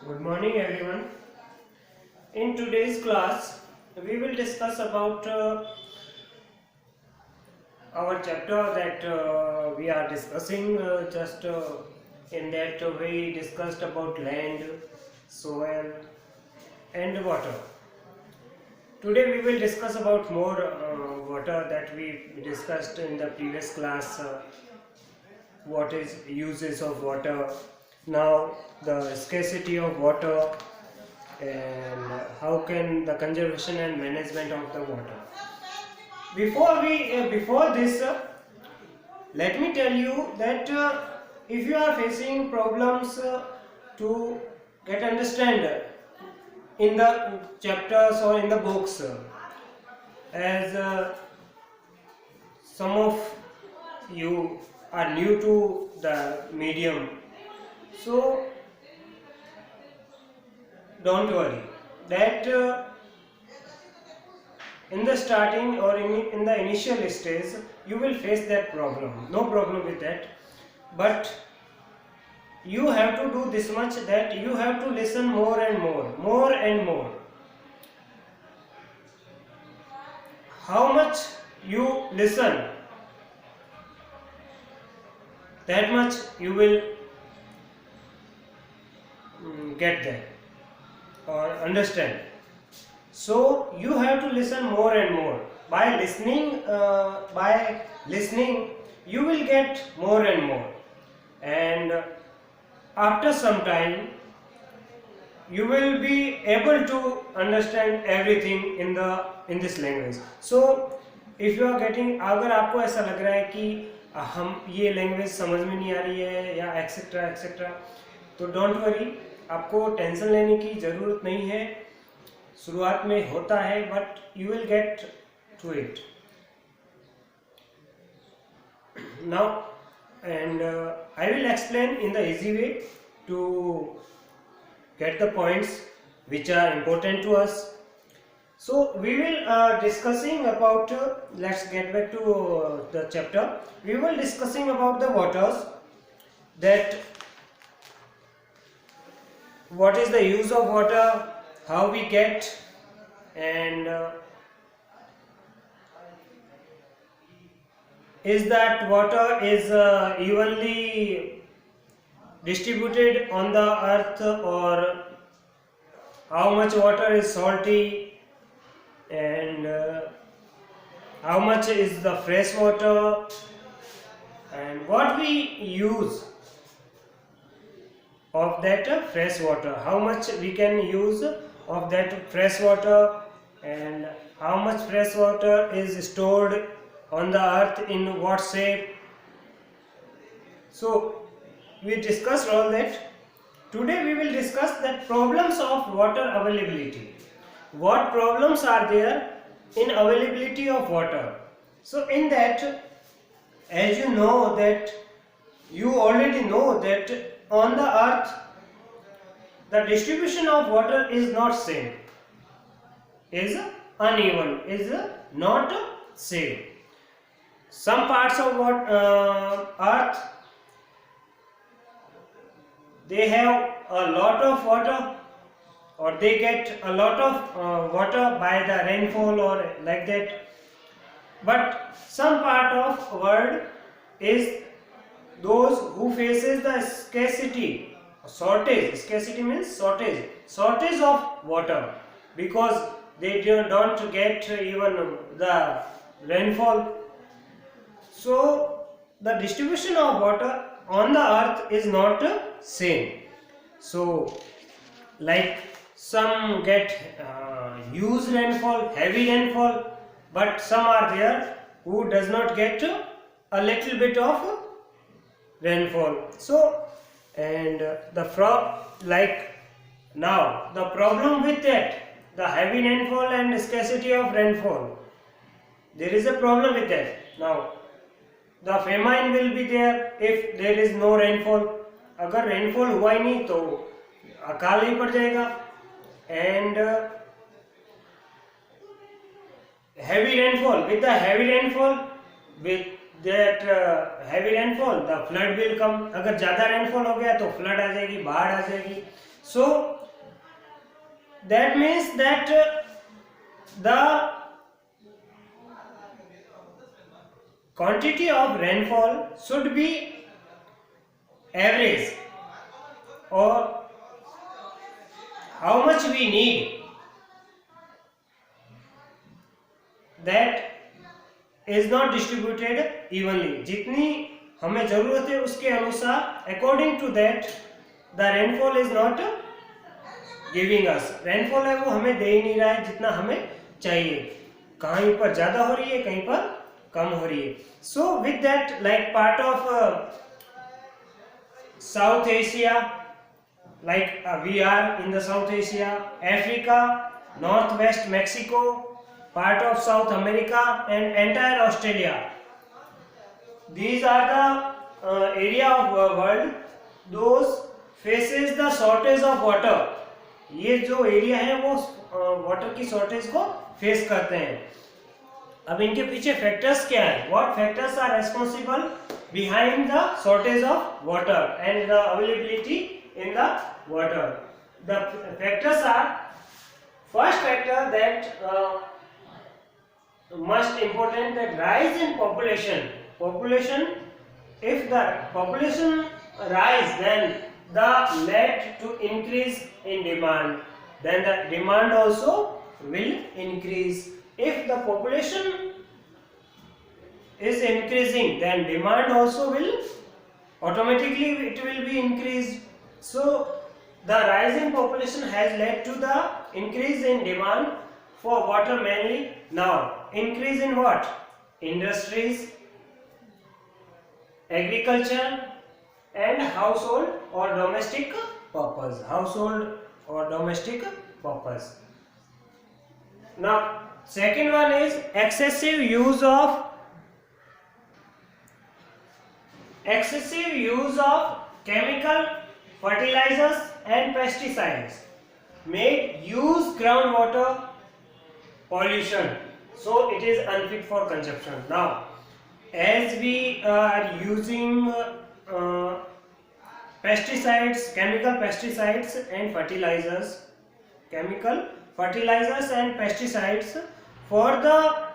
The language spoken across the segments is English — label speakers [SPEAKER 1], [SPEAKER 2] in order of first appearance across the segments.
[SPEAKER 1] Good morning, everyone. In today's class, we will discuss about our chapter that we are discussing. Just in that, we discussed about land, soil, and water. Today, we will discuss about more water that we discussed in the previous class. What is uses of water? Now, the scarcity of water and how can the conservation and management of the water. Before this, let me tell you that if you are facing problems to get understand in the chapters or in the books, as some of you are new to the medium, so don't worry that in the starting or in the initial stage you will face that problem, no problem with that, but you have to do this much, that you have to listen more and more. How much you listen, that much you will get that or understand. So you have to listen more and more. By listening you will get more and more, and after some time you will be able to understand everything in this language. So if you are getting, अगर आपको ऐसा लग रहा है कि हम ये language समझ में नहीं आ रही है या एक्सेट्रा एक्सेट्रा, तो डोंट वरी, आपको टेंशन लेने की ज़रूरत नहीं है. शुरुआत में होता है, but you will get through it now, and I will explain in the easy way to get the points which are important to us. So we will discussing about let's get back to the chapter. We will discussing about the waters, that what is the use of water, how we get, and is that water is evenly distributed on the earth, or how much water is salty, and how much is the fresh water, and what we use of that fresh water, how much we can use of that fresh water, and how much fresh water is stored on the earth in what shape. So we discussed all that. Today we will discuss that problems of water availability. What problems are there in availability of water? So in that, as you know that, you already know that on the earth the distribution of water is not same, is uneven, is not same. Some parts of earth, they have a lot of water, or they get a lot of water by the rainfall or like that, but some part of world is those who faces the scarcity, scarcity means shortage of water, because they don't get even the rainfall. So the distribution of water on the earth is not same. So like some get huge rainfall, heavy rainfall, but some are there who does not get a little bit of rainfall. So and like now the problem with that, the heavy rainfall and scarcity of rainfall, there is a problem with that. Now the famine will be there if there is no rainfall. अगर rainfall हुआ ही नहीं तो अकाल ही पड़ जाएगा. And heavy rainfall, with the heavy rainfall, with that heavy rainfall the flood will come. अगर ज़्यादा rainfall हो गया तो flood आ जाएगी, बाढ़ आ जाएगी. So that means that the quantity of rainfall should be average, or how much we need, that is not distributed evenly. जितनी हमें जरूरत है उसके अनुसार, according to that the rainfall is not giving us. rainfall है वो हमें दे ही नहीं रहा है जितना हमें चाहिए, कहीं पर ज्यादा हो रही है कहीं पर कम हो रही है. So with that, like part of South Asia, like we are in the South Asia, Africa, Northwest Mexico, part of South America and entire Australia. These are the area of world those faces the shortage of water. ये जो area है वो water की shortage को face करते हैं. अब इनके पीछे फैक्टर्स क्या है? What factors are responsible behind the shortage of water and the availability in the water? The factors are, first factor that most important, that rise in population. If the population rise, then the led to increase in demand, then the demand also will increase. If the population is increasing, then demand also will automatically it will be increased. So the rise in population has led to the increase in demand for water mainly. Now increase in what? Industries, agriculture and household or domestic purpose. Now second one is excessive use of chemical fertilizers and pesticides may use groundwater pollution, so it is unfit for consumption. Now as we are using pesticides, chemical fertilizers and pesticides for the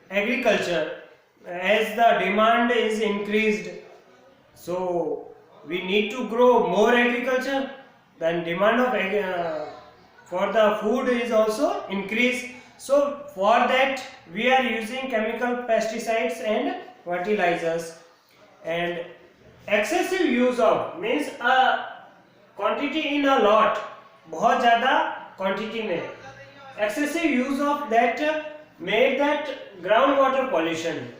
[SPEAKER 1] agriculture, as the demand is increased, so we need to grow more agriculture, then demand of for the food is also increased. So for that we are using chemical pesticides and fertilizers. And excessive use of means a quantity in a lot, बहुत ज़्यादा quantity में, excessive use of that made that groundwater pollution.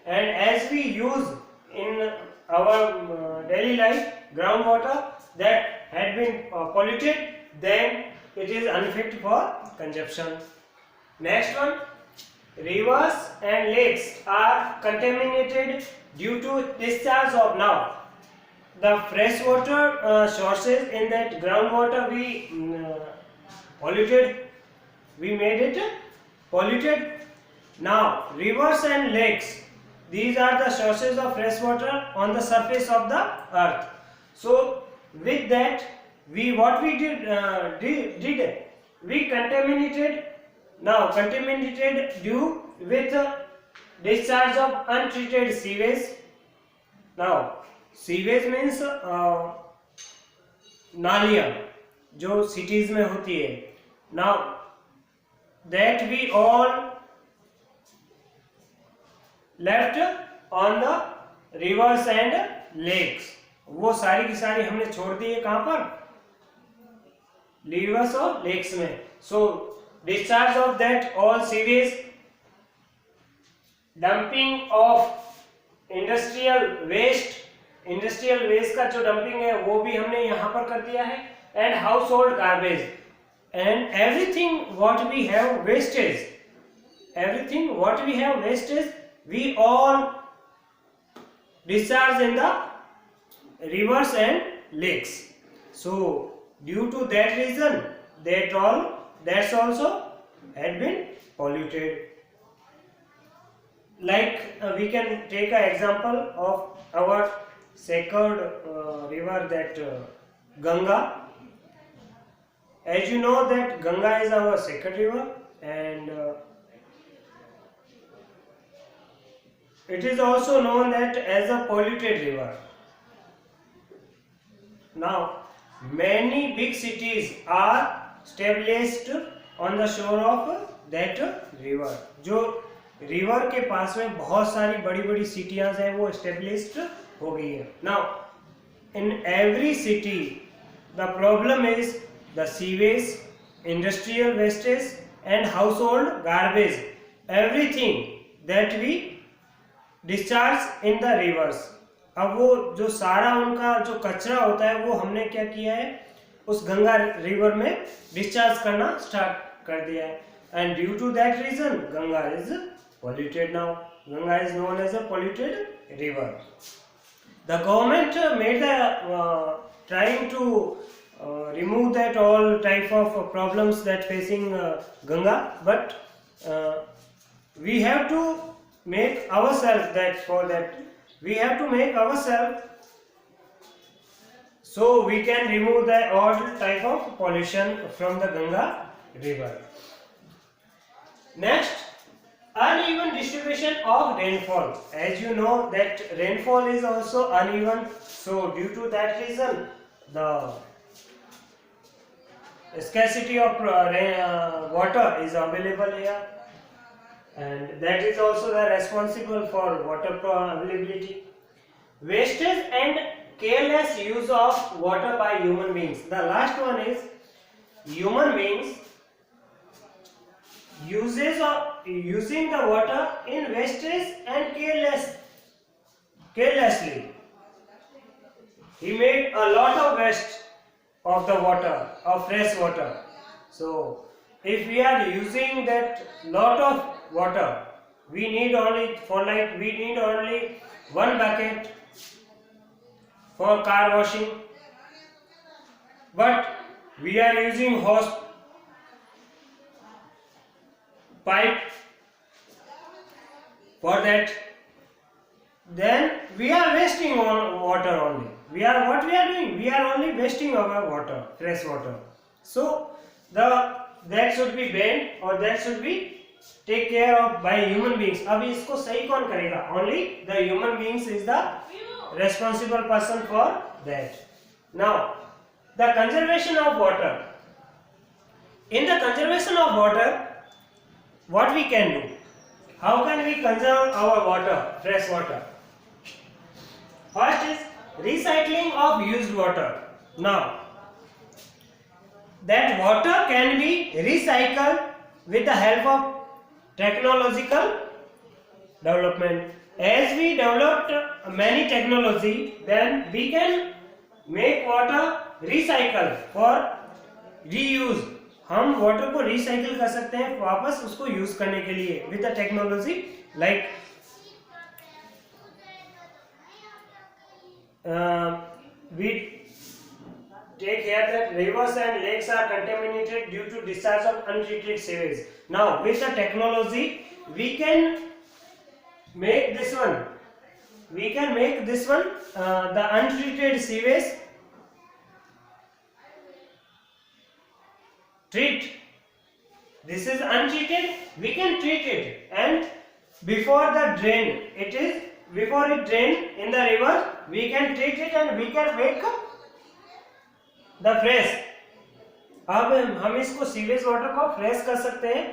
[SPEAKER 1] And as we use in our daily life groundwater that had been polluted, then it is unfit for consumption. Next one, rivers and lakes are contaminated due to discharge of, now the freshwater sources in that groundwater we made it polluted. Now rivers and lakes, these are the sources of fresh water on the surface of the earth. So with that we contaminated due with discharge of untreated sewage. Now sewage means नालियाँ जो cities में होती है. Now that we all left on the rivers and lakes, वो सारी की सारी हमने छोड़ दी है कहाँ पर? Rivers और lakes में. So discharge of that all sewage, dumping of industrial waste का जो dumping है वो भी हमने यहाँ पर कर दिया है, and household garbage, and everything what we have wastage, we all discharge in the rivers and lakes. So due to that reason that's also had been polluted. Like we can take an example of our sacred river, that Ganga. As you know that Ganga is our sacred river, and it is also known that as a polluted river. Now, many big cities are established on the shore of that river. जो river के पास में बहुत सारी बड़ी बड़ी सिटियां हैं वो established हो गई है. Now, in every city, the problem is the sewage, industrial wastage, and household garbage. Everything that we discharge in the rivers. अब वो जो सारा उनका जो कचरा होता है वो हमने क्या किया है, उस गंगा रिवर में डिस्चार्ज करना स्टार्ट कर दिया है. And due to that reason Ganga is polluted now. Ganga is known as a polluted river. The government made the trying to remove that all type of problems that facing Ganga, but we have to make ourselves that for that we have to make ourselves so we can remove the all type of pollution from the Ganga river. Next, uneven distribution of rainfall. As you know that rainfall is also uneven, so due to that reason the scarcity of water is available here, and that is also the responsible for water availability. Wastage and careless use of water by human beings. The last one is human beings using the water in wastage and carelessly. He made a lot of waste of the water, of fresh water. So if we are using that lot of water, we need only one bucket for car washing, but we are using hose pipe for that, then we are wasting on water only. What we are doing? We are only wasting our water, fresh water. So that should be banned, or that should be take care of by human beings. अब इसको सही कौन करेगा? Only the human beings is the responsible person for that. Now, the conservation of water. In the conservation of water, what we can do? How can we conserve our water, fresh water? First is recycling of used water. Now, that water can be recycled with the help of technological development. As we developed many technology, then we can make water recycle for reuse. हम water को recycle कर सकते हैं वापस उसको use करने के लिए with the technology like we take here that rivers and lakes are contaminated due to discharge of untreated sewage. Now with the technology we can make this one, the untreated sewage treat. This is untreated, we can treat it, and before it drain in the river, we can treat it and we can make the fresh. अब हम इसको sewage water को fresh कर सकते हैं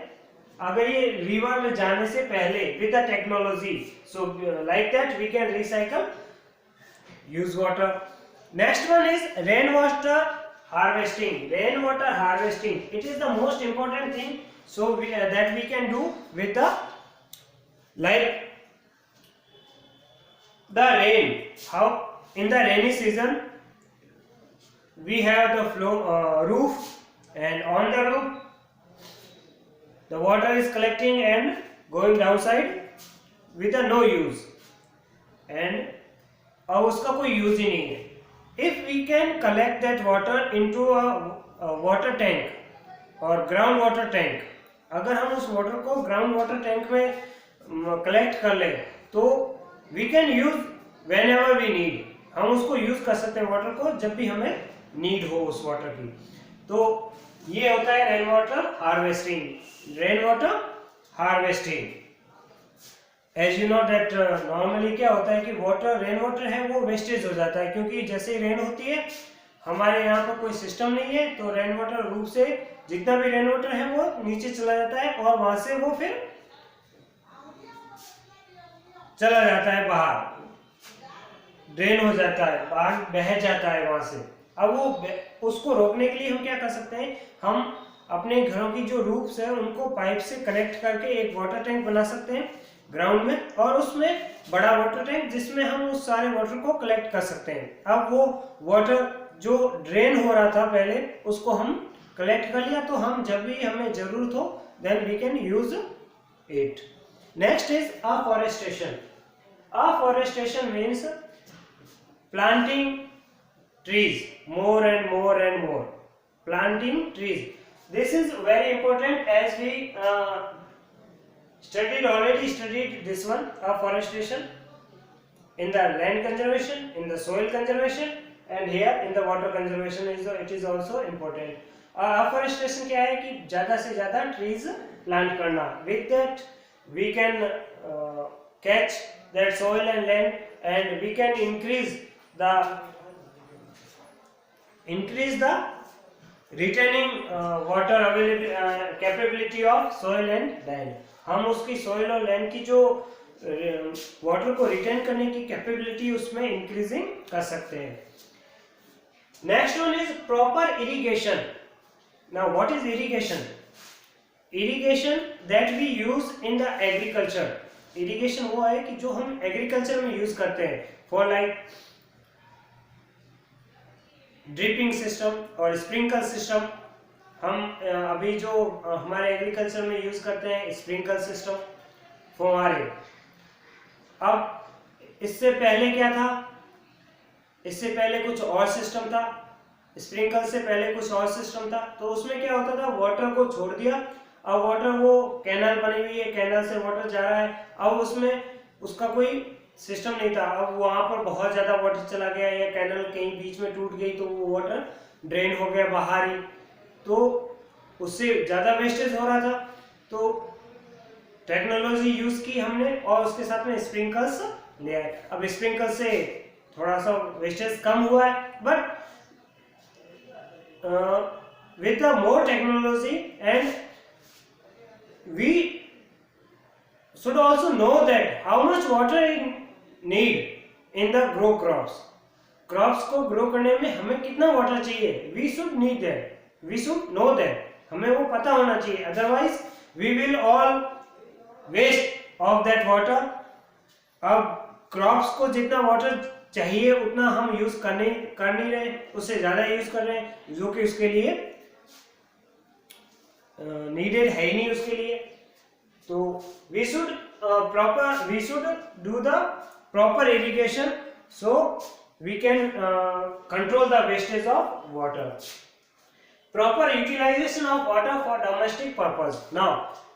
[SPEAKER 1] अगर ये river में जाने से पहले with the technology. So like that we can recycle use water. Next one is rainwater harvesting. Rainwater harvesting, it is the most important thing so that we can do with the like the rain. How in the rainy season we have the roof, and on the roof the water is collecting and going downside with a no use, and अब उसका कोई use ही नहीं है. If we can collect that water into a water tank or ground water tank, अगर हम उस water को ground water tank में कलेक्ट कर लें तो we can use whenever we need. हम उसको यूज कर सकते हैं वाटर को जब भी हमें नीड हो उस वाटर की। तो ये होता है rainwater harvesting. Rainwater harvesting, as you know that normally क्या होता है कि वाटर, रेन वाटर है वो वेस्टेज हो जाता है, क्योंकि जैसे ही रेन होती है हमारे यहाँ पर कोई सिस्टम नहीं है, तो रेन वाटर रूप से जितना भी रेन वाटर है वो नीचे चला जाता है और वहां से वो फिर चला जाता है बाहर, ड्रेन हो जाता है, बाहर बह जाता है वहां से। अब वो उसको रोकने के लिए हम क्या कर सकते हैं, हम अपने घरों की जो रूफ्स है उनको पाइप से कनेक्ट करके एक वाटर टैंक बना सकते हैं ग्राउंड में, और उसमें बड़ा वाटर टैंक जिसमें हम उस सारे वाटर को कलेक्ट कर सकते हैं। अब वो वाटर जो ड्रेन हो रहा था पहले उसको हम कलेक्ट कर लिया, तो हम जब भी हमें जरूरत हो then we can use it. Next is afforestation. Afforestation means planting trees more and more and more. Planting trees, this is very important, as we already studied this one, afforestation in the land conservation, in the soil conservation, and here in the water conservation it is also important. Afforestation क्या है कि ज़्यादा से ज़्यादा trees plant करना, with that we can catch that soil and land, and we can increase the retaining water availability capability of soil and land. हम उसकी soil और land की जो water को retain करने की capability उसमें increasing कर सकते हैं। Next one is proper irrigation. Now what is irrigation? Irrigation that we use in the agriculture. Irrigation वो है कि जो हम agriculture में use करते हैं, for like ड्रिपिंग सिस्टम और स्प्रिंकल सिस्टम। हम अभी जो हमारे एग्रीकल्चर में यूज करते हैं स्प्रिंकल सिस्टम फुहारे। अब इससे पहले क्या था, इससे पहले कुछ और सिस्टम था, स्प्रिंकल से पहले कुछ और सिस्टम था। तो उसमें क्या होता था, वाटर को छोड़ दिया, अब वाटर वो कैनाल बनी हुई है, कैनाल से वाटर जा रहा है, अब उसमें उसका कोई सिस्टम नहीं था। अब वहां पर बहुत ज्यादा वाटर चला गया या कैनल कहीं बीच में टूट गई तो वो वाटर ड्रेन हो गया बाहर ही, तो उससे ज्यादा वेस्टेज हो रहा था। तो टेक्नोलॉजी यूज की हमने और उसके साथ में स्प्रिंकल्स ले आए। अब स्प्रिंकल से थोड़ा सा वेस्टेज कम हुआ है, but with the more technology, and we should also know that how much water in need in the grow crops. Crops को ग्रो करने में हमें कितना वाटर चाहिए, we should need that, we should know that, हमें वो पता होना चाहिए, otherwise we will all waste of that water. अब क्रॉप्स को जितना वाटर चाहिए उतना हम यूज कर नहीं रहे, उससे ज्यादा यूज कर रहे हैं, जो कि उसके लिए नीडेड है ही नहीं उसके लिए। तो we should do the proper irrigation so we can control the wastage of water. Proper utilization of water for domestic purpose. Now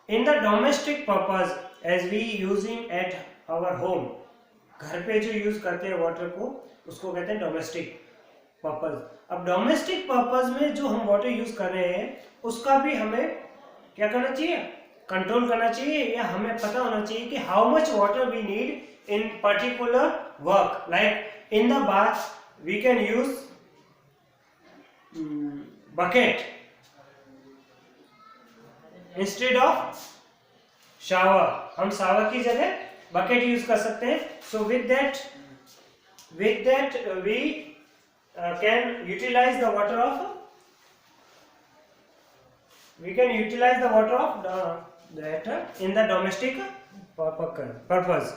[SPEAKER 1] in the domestic purpose, as we using at our home, घर पे जो use करते हैं water को उसको कहते हैं domestic purpose. अब डोमेस्टिक पर्पज में जो हम वाटर यूज कर रहे हैं उसका भी हमें क्या करना चाहिए, कंट्रोल करना चाहिए, या हमें पता होना चाहिए कि how much water we need in particular work. Like in the bath we can use bucket instead of shower, हम शावर की जगह बकेट यूज कर सकते हैं। So with that we can utilize the water of that in the domestic purpose.